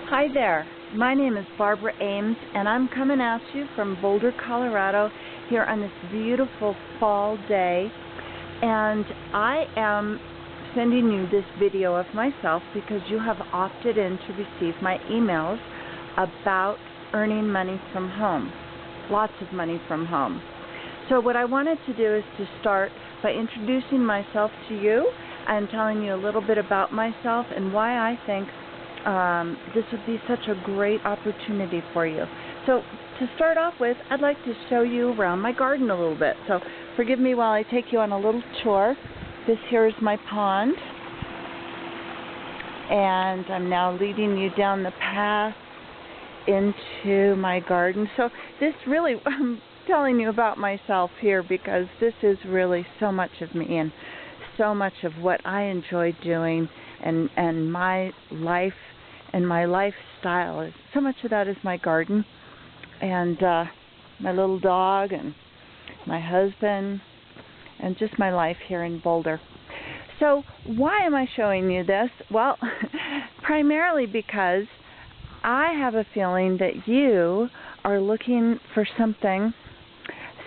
Hi there, my name is Barbara Ames, and I'm coming at you from Boulder, Colorado, here on this beautiful fall day. And I am sending you this video of myself because you have opted in to receive my emails about earning money from home, lots of money from home. So what I wanted to do is to start by introducing myself to you and telling you a little bit about myself and why I think this would be such a great opportunity for you. So to start off with, I'd like to show you around my garden a little bit. So forgive me while I take you on a little tour. This here is my pond, and I'm now leading you down the path into my garden. So this really, I'm telling you about myself here because this is really so much of me and so much of what I enjoy doing, and my life and my lifestyle is so much of that is my garden and my little dog and my husband and just my life here in Boulder. So why am I showing you this? Well, primarily because I have a feeling that you are looking for something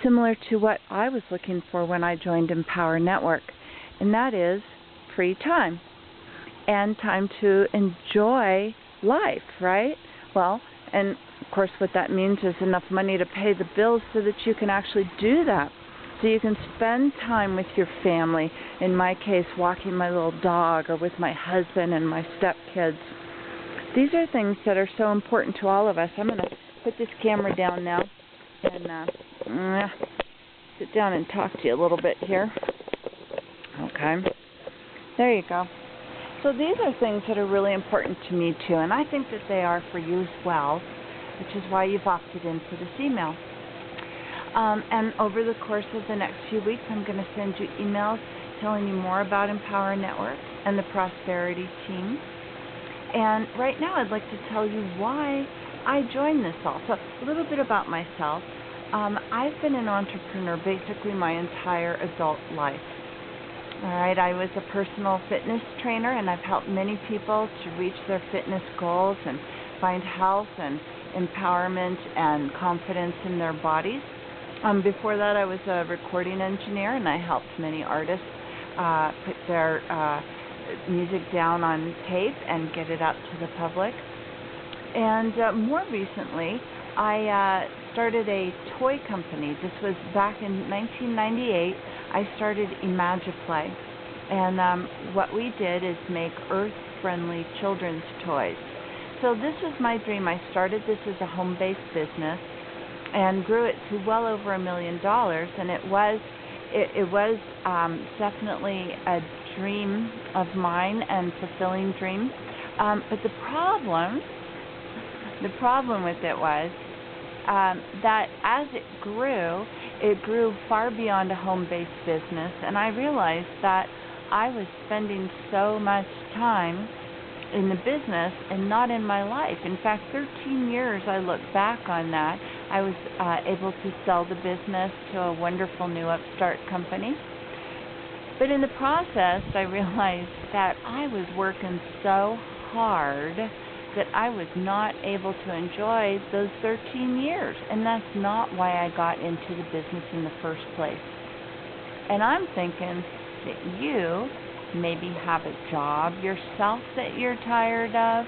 similar to what I was looking for when I joined Empower Network, and that is free time and time to enjoy life, right? Well, and of course what that means is enough money to pay the bills so that you can actually do that. So you can spend time with your family, in my case walking my little dog, or with my husband and my stepkids. These are things that are so important to all of us. I'm going to put this camera down now and sit down and talk to you a little bit here. Okay, there you go. So these are things that are really important to me too, and I think that they are for you as well, which is why you've opted in for this email. And over the course of the next few weeks, I'm going to send you emails telling you more about Empower Network and the Prosperity Team. And right now I'd like to tell you why I joined this all. So a little bit about myself. I've been an entrepreneur basically my entire adult life. All right, I was a personal fitness trainer, and I've helped many people to reach their fitness goals and find health and empowerment and confidence in their bodies. Before that, I was a recording engineer, and I helped many artists put their music down on tape and get it out to the public. And more recently, I started a toy company. This was back in 1998. I started Imagify, and what we did is make earth-friendly children's toys. So this was my dream. I started this as a home-based business and grew it to well over $1 million, and it was definitely a dream of mine and fulfilling dream. But the problem with it was that as it grew far beyond a home-based business, and I realized that I was spending so much time in the business and not in my life. In fact, 13 years I look back on that. I was able to sell the business to a wonderful new upstart company. But in the process, I realized that I was working so hard that I was not able to enjoy those 13 years. And that's not why I got into the business in the first place. And I'm thinking that you maybe have a job yourself that you're tired of.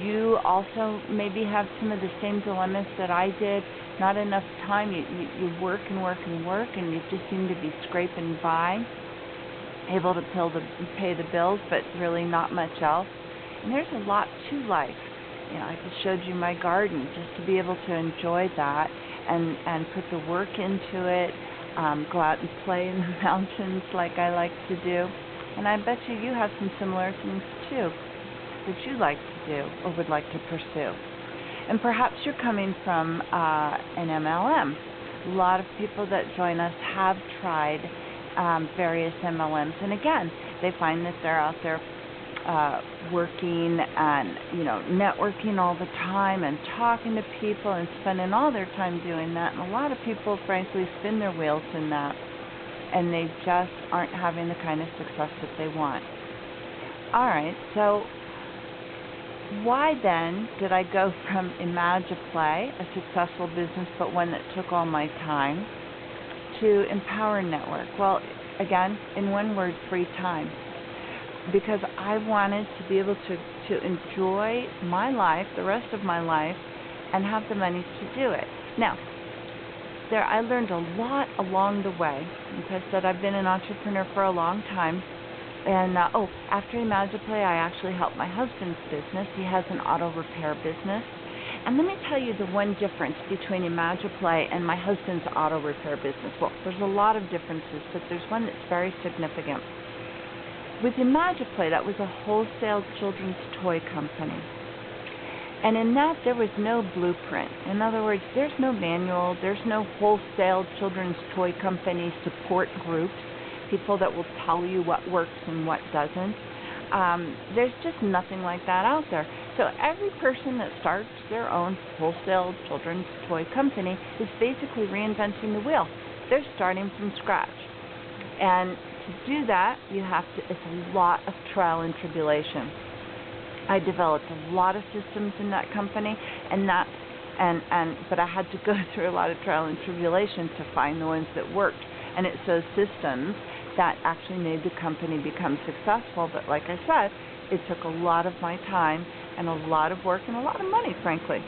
You also maybe have some of the same dilemmas that I did. Not enough time. You work and work and work, and you just seem to be scraping by, able to pay the bills, but really not much else. And there's a lot to life. You know, I just showed you my garden, just to be able to enjoy that and put the work into it, go out and play in the mountains like I like to do. And I bet you have some similar things too that you like to do or would like to pursue. And perhaps you're coming from an MLM. A lot of people that join us have tried various MLMs, and again, they find that they're out there working and networking all the time and talking to people and spending all their time doing that. And a lot of people, frankly, spin their wheels in that, and they just aren't having the kind of success that they want. All right, so why then did I go from Imagine-Play, a successful business but one that took all my time, to Empower Network? Well, again, in one word, free time. Because I wanted to be able to enjoy my life, the rest of my life, and have the money to do it. Now, I learned a lot along the way. Like I said, I've been an entrepreneur for a long time. And, after Imagine-Play, I actually helped my husband's business. He has an auto repair business. And let me tell you the one difference between Imagine-Play and my husband's auto repair business. Well, there's a lot of differences, but there's one that's very significant. With Imagine-Play, that was a wholesale children's toy company. And in that, there was no blueprint. In other words, there's no manual, there's no wholesale children's toy company support groups, people that will tell you what works and what doesn't. There's just nothing like that out there. So every person that starts their own wholesale children's toy company is basically reinventing the wheel. They're starting from scratch. And to do that, it's a lot of trial and tribulation. I developed a lot of systems in that company, but I had to go through a lot of trial and tribulation to find the ones that worked. And it's those systems that actually made the company become successful. But like I said, it took a lot of my time and a lot of work and a lot of money, frankly.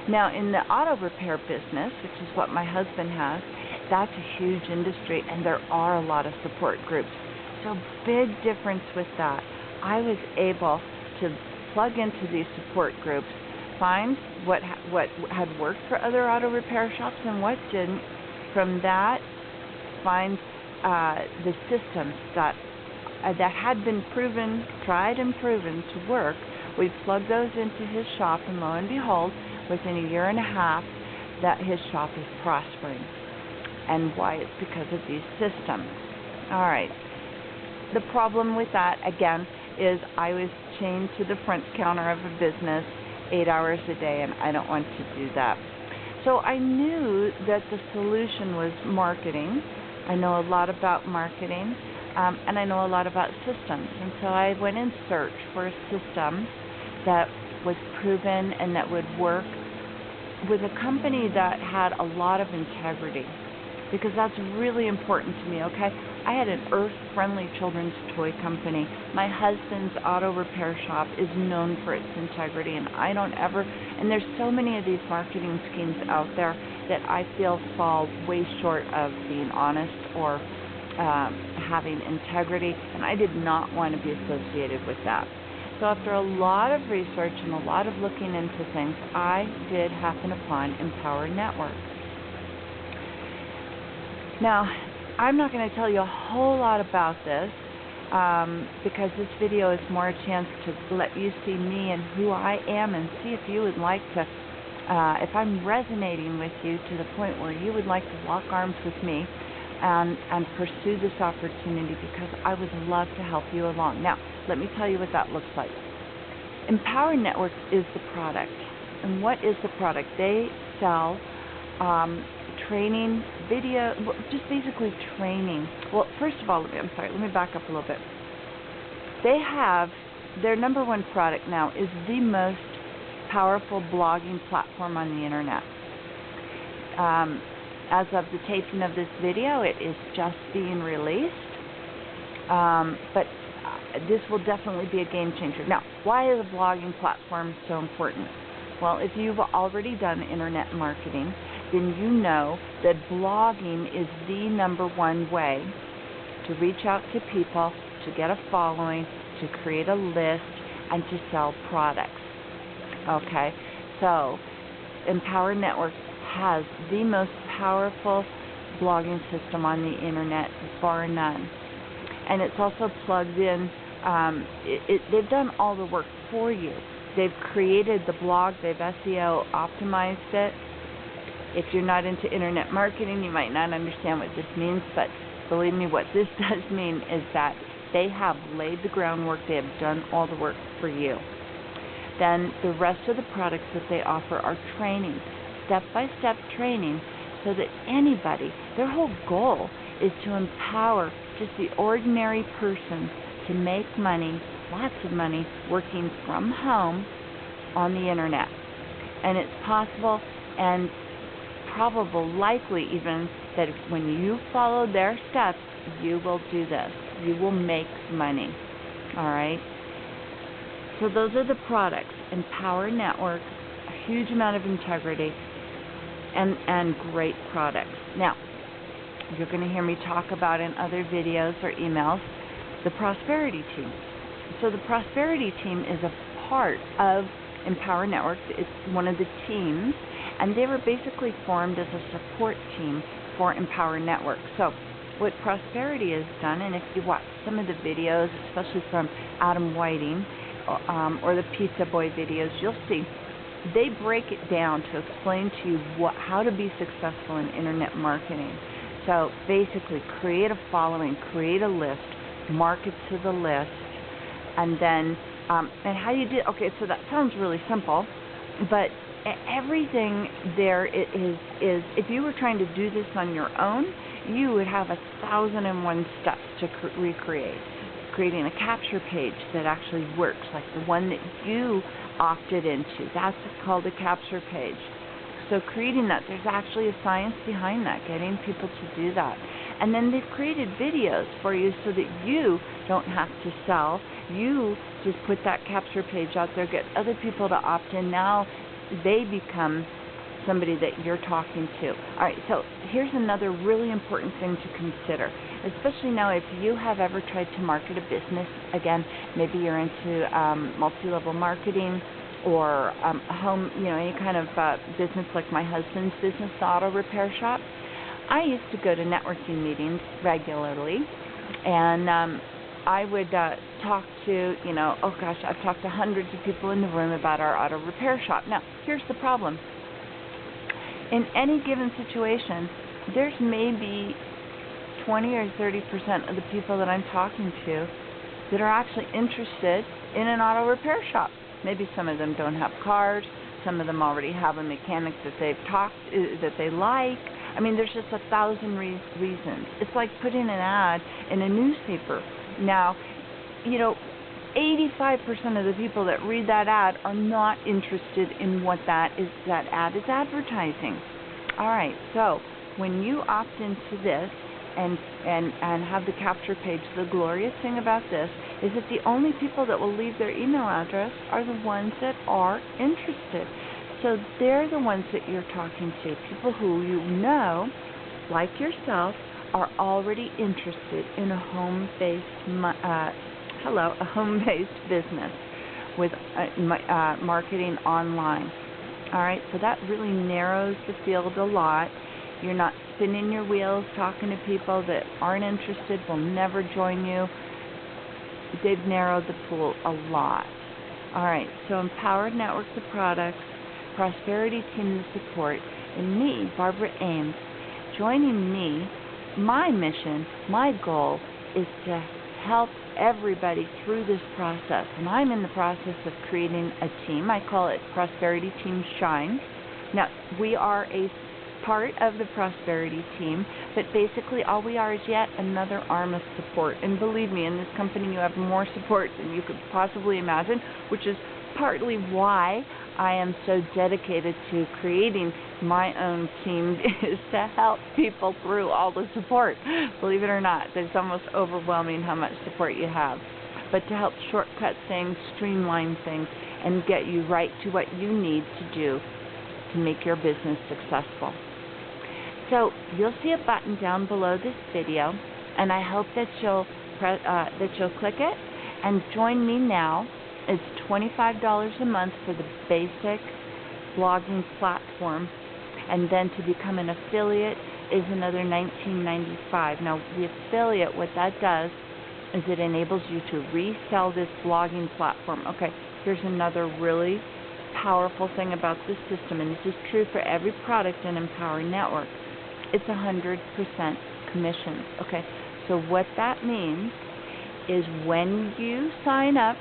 Now, in the auto repair business, which is what my husband has, that's a huge industry, and there are a lot of support groups. So big difference with that. I was able to plug into these support groups, find what had worked for other auto repair shops and what didn't. From that, find the systems that had been tried and proven to work. We plugged those into his shop, and lo and behold, within a year and a half, that his shop is prospering. And why? It's because of these systems. All right. The problem with that, again, is I was chained to the front counter of a business 8 hours a day, and I don't want to do that. So I knew that the solution was marketing. I know a lot about marketing, and I know a lot about systems. And so I went in search for a system that was proven and that would work with a company that had a lot of integrity, because that's really important to me, okay? I had an earth-friendly children's toy company. My husband's auto repair shop is known for its integrity, and there's so many of these marketing schemes out there that I feel fall way short of being honest or having integrity, and I did not want to be associated with that. So after a lot of research and a lot of looking into things, I did happen upon Empower Network. Now, I'm not going to tell you a whole lot about this because this video is more a chance to let you see me and who I am and see if you would like to, if I'm resonating with you to the point where you would like to lock arms with me and pursue this opportunity, because I would love to help you along. Now, let me tell you what that looks like. Empower Network is the product. And what is the product? They sell training, video, just basically training. Well, first of all, let me back up a little bit. They have, their number one product now is the most powerful blogging platform on the internet. As of the taping of this video, it is just being released, but this will definitely be a game changer. Now, why is a blogging platform so important? Well, if you've already done internet marketing, then you know that blogging is the number one way to reach out to people, to get a following, to create a list, and to sell products. Okay, so Empower Network has the most powerful blogging system on the internet, bar none. And it's also plugged in. They've done all the work for you. They've created the blog. They've SEO optimized it. If you're not into internet marketing, you might not understand what this means, but believe me, what this does mean is that they have laid the groundwork. They have done all the work for you. Then the rest of the products that they offer are training, step-by-step training, so that anybody, their whole goal is to empower just the ordinary person to make money, lots of money, working from home on the internet. And it's possible and probable, likely even, that when you follow their steps, you will do this. You will make money. All right? So those are the products. Empower Network, a huge amount of integrity, and great products. Now, you're going to hear me talk about in other videos or emails the Prosperity Team. So the Prosperity Team is a part of Empower Network. It's one of the teams, and they were basically formed as a support team for Empower Network. So what Prosperity has done, and if you watch some of the videos, especially from Adam Whiting or the Pizza Boy videos, you'll see they break it down to explain to you how to be successful in internet marketing. So basically, create a following, create a list, market to the list, and then and how you do. Okay, so that sounds really simple, but everything there is if you were trying to do this on your own, you would have 1,001 steps to recreate. Creating a capture page that actually works, like the one that you opted into. That's called a capture page. So creating that, there's actually a science behind that, getting people to do that. And then they've created videos for you so that you don't have to sell. You just put that capture page out there, get other people to opt in. Now they become somebody that you're talking to. All right, so here's another really important thing to consider, especially now if you have ever tried to market a business. Again, maybe you're into multi-level marketing or a home, any kind of business like my husband's business, the auto repair shop. I used to go to networking meetings regularly, and I would talk to, I've talked to hundreds of people in the room about our auto repair shop. Now, here's the problem. In any given situation, there's maybe 20 or 30% of the people that I'm talking to that are actually interested in an auto repair shop. Maybe some of them don't have cars. Some of them already have a mechanic that that they like. I mean, there's just 1,000 reasons. It's like putting an ad in a newspaper. Now, 85% of the people that read that ad are not interested in what that ad is advertising. All right, so when you opt into this and have the capture page, the glorious thing about this is that the only people that will leave their email address are the ones that are interested. So they're the ones that you're talking to, people who like yourself, are already interested in a home-based business with marketing online. All right, so that really narrows the field a lot. You're not spinning your wheels talking to people that aren't interested, will never join you. They've narrowed the pool a lot. All right, so Empowered Network, the products, Prosperity Team, the support, and me, Barbara Ames, joining me. My mission, my goal is to help everybody through this process. And I'm in the process of creating a team. I call it Prosperity Team Shine. Now, we are a part of the Prosperity Team, but basically all we are is yet another arm of support. And believe me, in this company you have more support than you could possibly imagine, which is partly why I am so dedicated to creating my own team, is to help people through all the support. Believe it or not, it's almost overwhelming how much support you have. But to help shortcut things, streamline things, and get you right to what you need to do to make your business successful. So you'll see a button down below this video, and I hope that you'll click it and join me now. It's $25 a month for the basic blogging platform, and then to become an affiliate is another $19.95. Now, the affiliate, what that does is it enables you to resell this blogging platform. Okay, here's another really powerful thing about this system, and this is true for every product in Empower Network. It's 100% commissions. Okay, so what that means is when you sign up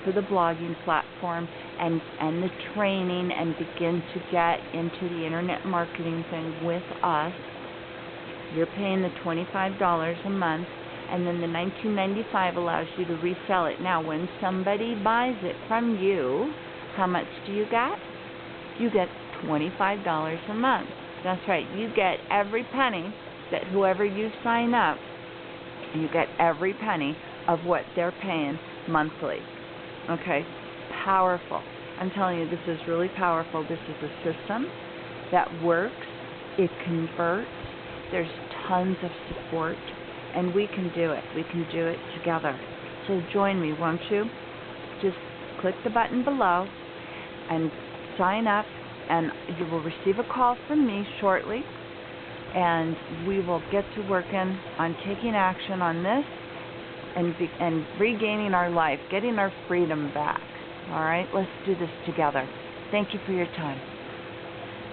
for the blogging platform and the training and begin to get into the internet marketing thing with us, you're paying the $25 a month, and then the $19.95 allows you to resell it. Now, when somebody buys it from you, How much do you get? You get $25 a month. That's right. You get every penny that whoever you sign up, you get every penny of what they're paying monthly. Okay? Powerful. I'm telling you, this is really powerful. This is a system that works. It converts. There's tons of support, and we can do it. We can do it together. So join me, won't you? Just click the button below and sign up, and you will receive a call from me shortly, and we will get to working on taking action on this and regaining our life, getting our freedom back. All right? Let's do this together. Thank you for your time.